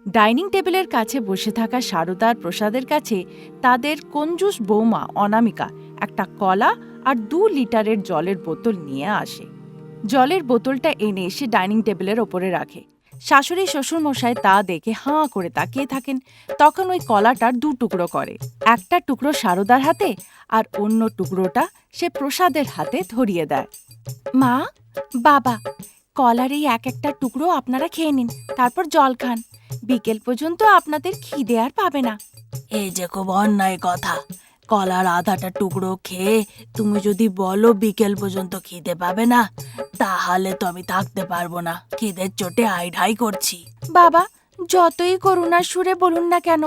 Dining টেবিলের কাছে বসে থাকা সারদা আর প্রসাদের কাছে তাদের কঞ্জুস বৌমা অনামিকা একটা কলা আর 2 লিটারের জলের বোতল নিয়ে আসে। জলের বোতলটা এনে এসে ডাইনিং টেবিলের ওপরে রাখে। শাশুড়ি শ্বশুরমশাই তা দেখে হাঁ করে তাকিয়ে থাকেন। তখন ওই কলাটার 2 টুকরো করে, একটা টুকরো সারদার হাতে আর অন্য টুকরোটা সে প্রসাদের হাতে ধরিয়ে দেয়। মা, বাবা, কলার এই এক একটা টুকরো আপনারা খেয়ে নিন, তারপর জল খান। বিকেল পর্যন্ত আপনাদের খিদে আর পাবে না। এই যে খুব অন্যায় কথা। কলার আধাটা টুকরো খেয়ে তুমি যদি বলো বিকেল পর্যন্ত খিদে পাবে না, তাহলে তো আমি থাকতে পারবো না। খিদের চোটে আইঢাই করছি। বাবা, যতই করুণার সুরে বলুন না কেন,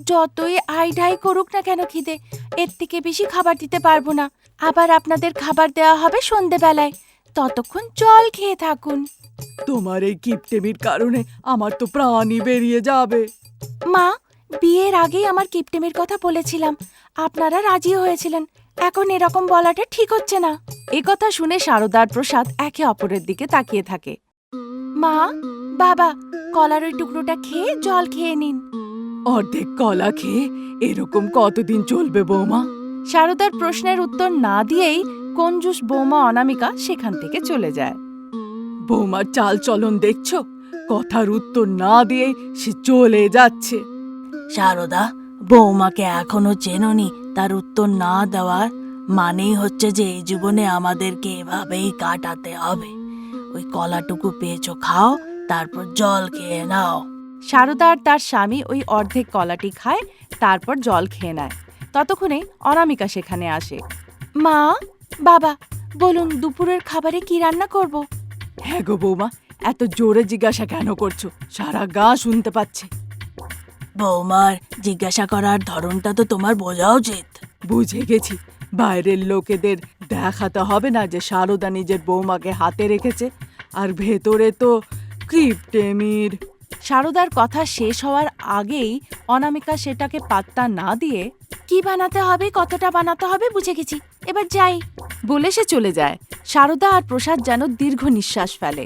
যতই আইঢাই করুক না কেন খিদে, এর থেকে বেশি খাবার দিতে পারবো না। আবার আপনাদের খাবার দেওয়া হবে সন্ধেবেলায়, ততক্ষণ জল খেয়ে থাকুন। তোমার এই কিপটেমির কারণে আমার তো প্রাণই বেরিয়ে যাবে। মা, বিয়ের আগেই আমার কিপটেমির কথা বলেছিলাম, আপনারা রাজি হয়েছিলেন। এখন এরকম বলাটা ঠিক হচ্ছে না। এ কথা শুনে সারদা আর প্রসাদ একে অপরের দিকে তাকিয়ে থাকে। মা, বাবা, কলার ওই টুকরোটা খেয়ে জল খেয়ে নিন। অর্ধেক কলা খেয়ে এরকম কতদিন চলবে বৌমা? সারদার প্রশ্নের উত্তর না দিয়েই কঞ্জুস বৌমা অনামিকা সেখান থেকে চলে যায়। বৌমার চাল চলন দেখছো? কথার উত্তর না দিয়েই সে চলে যাচ্ছে। সারদা, বৌমাকে এখনো চেনোনি, তার উত্তর না দেওয়ার মানেই হচ্ছে যে এই জীবনে আমাদেরকে এভাবেই কাটাতে হবে। ওই কলাটুকু পেয়েছো, খাও, তারপর জল খেয়ে নাও। সারদা আর তার স্বামী ওই অর্ধেক কলাটি খায়, তারপর জল খেয়ে নেয়। ততক্ষণে অনামিকা সেখানে আসে। মা, বাবা, বলুন দুপুরের খাবারে কি রান্না করব? হ্যাঁ গো বৌমা, এত জোরে জিজ্ঞাসা কেন করছো? সারা গা শুনতে পাচ্ছে। বৌমার জিজ্ঞাসা করার ধরনটা তো তোমার বোঝা উচিত। বুঝে গেছি, বাইরের লোকেদের দেখাতে হবে না যে সারদা নিজের বৌমাকে হাতে রেখেছে, আর ভেতরে তো কিপটেমির। সারদার কথা শেষ হওয়ার আগেই অনামিকা সেটাকে পাত্তা না দিয়ে, কি বানাতে হবে, কতটা বানাতে হবে বুঝে গেছি, এবার যাই বলে সে চলে যায়। সারদা আর প্রসাদ যেন দীর্ঘ নিঃশ্বাস ফেলে।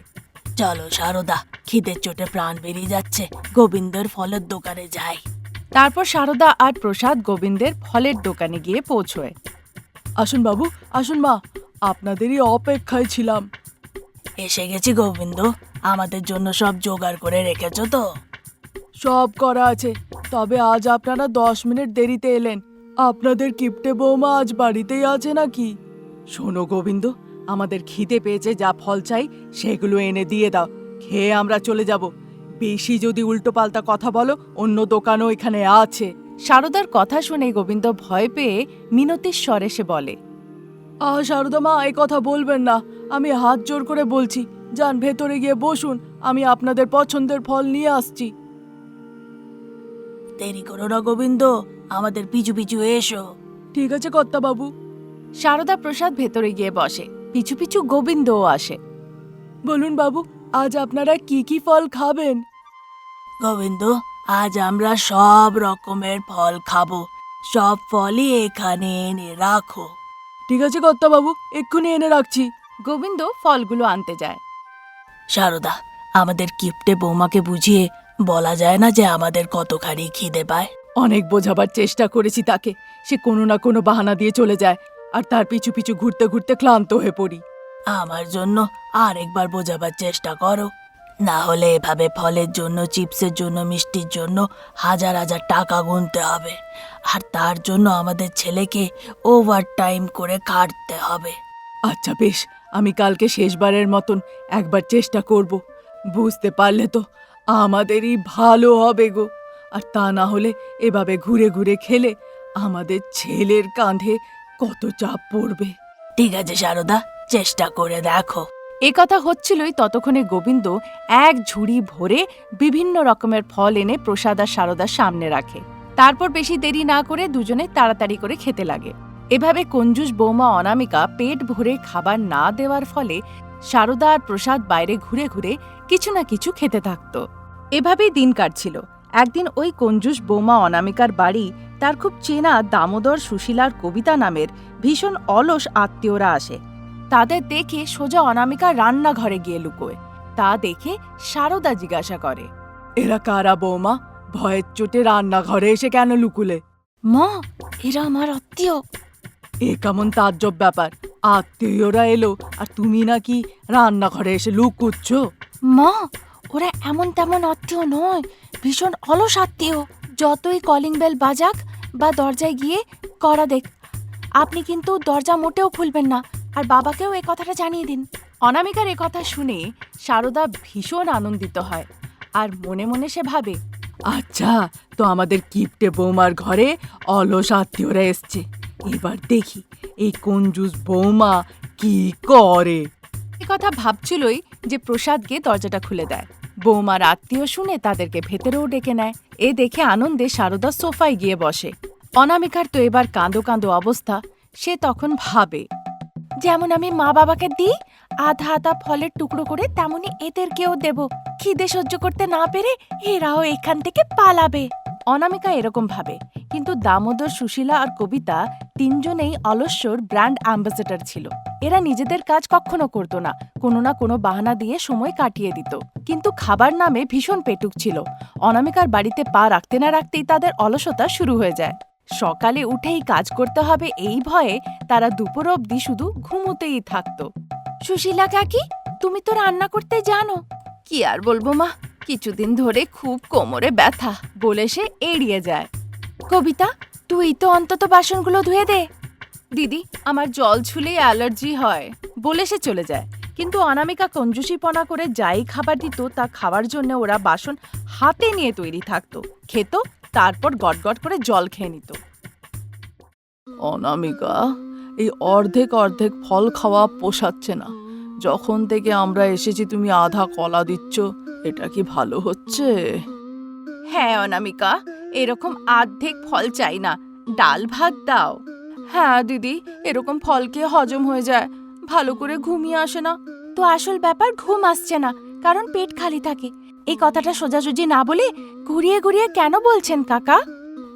চলো সারদা, খিদের চোটে প্রাণ বেরিয়ে যাচ্ছে, গোবিন্দর ফলের দোকানে যাই। তারপর সারদা আর প্রসাদ গোবিন্দের ফলের দোকানে গিয়ে পৌঁছয়। আসুন বাবু, আসুন মা, আপনাদেরই অপেক্ষায় ছিলাম। এসে গেছি গোবিন্দ, আমাদের জন্য সব জোগাড় করে রেখেছো তো? সব করা আছে, তবে আজ আপনারা 10 মিনিট দেরিতে এলেন। আপনাদের কিপটে বৌমা আজ বাড়িতেই আছে নাকি? শোনো গোবিন্দ, আমাদের খিদে পেয়েছে, যা ফল চাই সেগুলো এনে দিয়ে দাও, খেয়ে আমরা চলে যাব। বেশি যদি উল্টোপাল্টা কথা বলো, অন্য দোকানও এখানে আছে। সারদার কথা শুনে গোবিন্দ ভয় পেয়ে মিনতির স্বরে সে বলে, সারদা মা, এই কথা বলবেন না, আমি হাত জোর করে বলছি, যান ভেতরে গিয়ে বসুন, আমি আপনাদের পছন্দের ফল নিয়ে আসছি। দেরি করো না গোবিন্দ, আমাদের পিছু পিছু এসো। ঠিক আছে কর্তা বাবু। সারদা প্রসাদ ভেতরে গিয়ে বসে, পিছু পিছু গোবিন্দও আসে। বলুন বাবু, আজ আপনারা কি কি ফল খাবেন? গোবিন্দ, আজ আমরা সব রকমের ফল খাবো, সব ফলই এখানে এনে রাখো। ঠিক আছে কর্তা বাবু, এক্ষুনি এনে রাখছি। গোবিন্দ ফলগুলো আনতে যায়। সারদা, আমাদের কিপটে বৌমাকে বুঝিয়ে বলা যায় না যে আমাদের কতখানি খিদে পায়? অনেক বোঝাবার চেষ্টা করেছি তাকে, সে কোনো না কোনো বাহানা দিয়ে চলে যায়, আর তার পিছু পিছু ঘুরতে ঘুরতে ক্লান্ত হয়ে পড়ি। আমার জন্য আরেকবার বোঝাবার চেষ্টা করো, না হলে এভাবে ফলের জন্য, চিপসের জন্য, মিষ্টির জন্য হাজার হাজার টাকা গুনতে হবে, আর তার জন্য আমাদের ছেলেকে ওভার টাইম করে খাটতে হবে। আচ্ছা বেশ, আমি কালকে শেষবারের মতন একবার চেষ্টা করব। বুঝতে পারলে তো আমাদেরই ভালো হবে গো, আর তা না হলে এভাবে ঘুরে ঘুরে খেলে আমাদের ছেলের কাঁধে কত চাপ পড়বে। ঠিক আছে সারদা, চেষ্টা করে দেখো। এ কথা হচ্ছিলই, ততক্ষণে গোবিন্দ এক ঝুড়ি ভরে বিভিন্ন রকমের ফল এনে প্রসাদ আর সারদার সামনে রাখে। তারপর বেশি দেরি না করে দুজনে তাড়াতাড়ি করে খেতে লাগে। এভাবে কঞ্জুস বৌমা অনামিকা পেট ভরে খাবার না দেওয়ার ফলে সারদা আর প্রসাদ বাইরে ঘুরে ঘুরে কিছু না কিছু খেতে থাকত। এভাবেই দিন কাটছিল। একদিন ওই কঞ্জুস বৌমা অনামিকার বাড়ি তার খুব চেনা দামোদর সুশীলার কবিতা নামের ভীষণ অলস আত্মীয়রা আসে। তাদের দেখে সোজা অনামিকা রান্নাঘরে গিয়ে লুকোয়। তা দেখে সারদা জিজ্ঞাসা করে, এরা কারা বৌমা? ভয়ের চোটে রান্নাঘরে এসে কেন লুকুলে? মা, এরা আমার আত্মীয়। এ কেমন তাজ্জব ব্যাপার! আত্মীয়রা এলো আর তুমি নাকি রান্নাঘরে এসে লুকুচ্ছ? মা, ওরা এমন তেমন আত্মীয় নয়, ভীষণ অলস আত্মীয়। যতই কলিং বেল বাজাক বা দরজায় গিয়ে করা দেখ, আপনি কিন্তু দরজা মোটেও খুলবেন না, আর বাবাকেও এই কথাটা জানিয়ে দিন। অনামিকার এ কথা শুনে সারদা ভীষণ আনন্দিত হয় আর মনে মনে সে ভাবে, আচ্ছা, তো আমাদের কিপ্টে বৌমার ঘরে অলস আত্মীয়রা এসছে। এবার দেখি এই কঞ্জুস বৌমা কি করে। এ কথা ভাবছিলই যে প্রসাদ গিয়ে দরজাটা খুলে দেয়। বৌমার আত্মীয় শুনে তাদেরকে ভেতরেও ডেকে নেয়। এ দেখে আনন্দে সারদা সোফায় গিয়ে বসে। অনামিকার তো এবার কাঁদো কাঁদো অবস্থা। সে তখন ভাবে, যেমন আমি মা বাবাকে দিই আধা আধা ফলের টুকরো করে, তেমনি এদেরকেও দেব। খিদে সহ্য করতে না পেরে এরাও এখান থেকে পালাবে। অনামিকা এরকম ভাবে, কিন্তু দামোদর, সুশীলা আর কবিতা তিনজনেই অলস্যর ব্র্যান্ড অ্যাম্বাসেডর ছিল। এরা নিজেদের কাজ কখনো করতো না, কোনো না কোনো বাহানা দিয়ে সময় কাটিয়ে দিত। কিন্তু খাবার নামে ভীষণ পেটুক ছিল। অনামিকার বাড়িতে পা রাখতে না রাখতেই তাদের অলসতা শুরু হয়ে যায়। সকালে উঠেই কাজ করতে হবে এই ভয়ে তারা দুপুর অবধি শুধু ঘুমোতেই থাকতো। সুশীলা কাকি, তুমি তো রান্না করতে জানো। কি আর বলবো মা, কিছুদিন ধরে খুব কোমরে ব্যথা, বলে সে এড়িয়ে যায়। কবিতা, তুই তো অন্তত বাসনগুলো ধুয়ে দে। দিদি, আমার জল ছুলেই অ্যালার্জি হয়, বলে সে চলে যায়। কিন্তু অনামিকা কঞ্জুসিপনা করে যাই খাবার দিত তা খাওয়ার জন্য ওরা বাসন হাতে নিয়ে তৈরি থাকতো, খেত, তারপর গটগট করে জল খেয়ে নিত। অনামিকা, এই অর্ধেক অর্ধেক ফল খাওয়া পোষাচ্ছে না। যখন থেকে আমরা এসেছি তুমি আধা কলা দিচ্ছ, এটা কি ভালো হচ্ছে? হ্যাঁ অনামিকা, এরকম অর্ধেক ফল চাই না, ডাল ভাত দাও। হ্যাঁ দিদি, এরকম ফল খেয়ে হজম হয়ে যায়, ভালো করে ঘুমিয়ে আসে না। তো আসল ব্যাপার ঘুম আসছে না, কারণ পেট খালি থাকে। এই কথাটা সোজাসুজি না বলে ঘুরিয়ে ঘুরিয়ে কেন বলছেন কাকা?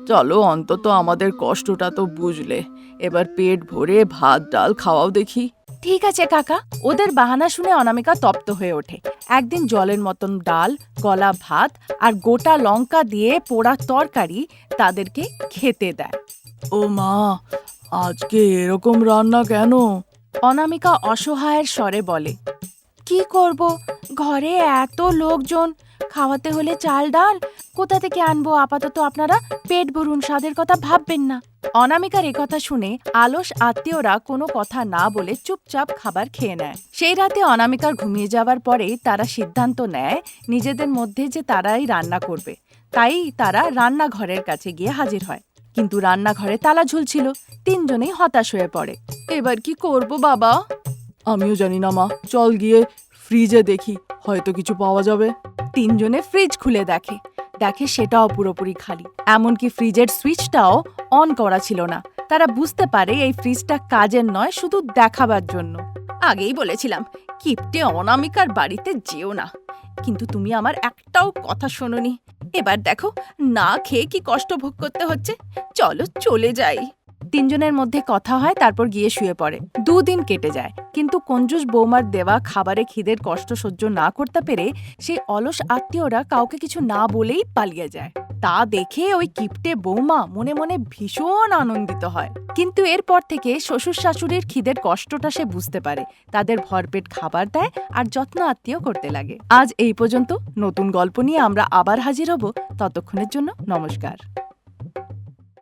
চলো, অন্তত আমাদের কষ্টটা তো বুঝলে। এবার পেট ভরে ভাত ডাল খাওয়াও দেখি। ঠিক আছে কাকা। ওদের বাহানা শুনে অনামিকা তপ্ত হয়ে ওঠে। একদিন জলের মতন ডাল, গলা ভাত আর গোটা লঙ্কা দিয়ে পোড়া তরকারি তাদেরকে খেতে দেয়। ও মা, আজকে এরকম রান্না কেন? অনামিকা অসহায়ের স্বরে বলে, কি করব, ঘরে এত লোকজন, খাওয়াতে হলে চাল ডাল কোথা থেকে আনবো? আপাতত আপনারা পেট ভরুন, স্বাদের কথা ভাববেন না। অনামিকার কথা শুনে আলস আত্মীয়রা কোনো কথা না বলে চুপচাপ খাবার খেয়ে নেয়। সেই রাতে অনামিকার ঘুমিয়ে যাওয়ার পরে তারা সিদ্ধান্ত নেয় নিজেদের মধ্যে যে তারাই রান্না করবে। তাই তারা রান্নাঘরের কাছে গিয়ে হাজির হয়। কিন্তু রান্নাঘরে তালা ঝুলছিল। তিনজনেই হতাশ হয়ে পড়ে। এবার কি করব বাবা? আমিও জানি না মা, চল গিয়ে ফ্রিজে দেখি, হয়তো কিছু পাওয়া যাবে। তিনজনে ফ্রিজ খুলে দেখে সেটাও পুরোপুরি খালি। এমনকি ফ্রিজের সুইচটাও অন করা ছিল না। তারা বুঝতে পারে এই ফ্রিজটা কাজের নয়, শুধু দেখাবার জন্য। আগেই বলেছিলাম কিপ্টে অনামিকার বাড়িতে যেও না, কিন্তু তুমি আমার একটাও কথা শোনোনি। এবার দেখো না খেয়ে কি কষ্ট ভোগ করতে হচ্ছে। চলো চলে যাই। তিনজনের মধ্যে কথা হয়, তারপর গিয়ে শুয়ে পড়ে। 2 দিন কেটে যায়, কিন্তু কঞ্জুস বৌমার দেওয়া খাবারে খিদের কষ্ট সহ্য না করতে পেরে সেই অলস আত্মীয়রা কাউকে কিছু না বলেই পালিয়ে যায়। তা দেখে ওই কিপ্টে বৌমা মনে মনে ভীষণ আনন্দিত হয়। কিন্তু এরপর থেকে শ্বশুর শাশুড়ির খিদের কষ্টটা সে বুঝতে পারে। তাদের ভরপেট খাবার দেয় আর যত্ন আত্মীয় করতে লাগে। আজ এই পর্যন্ত। নতুন গল্প নিয়ে আমরা আবার হাজির হব। ততক্ষণের জন্য নমস্কার।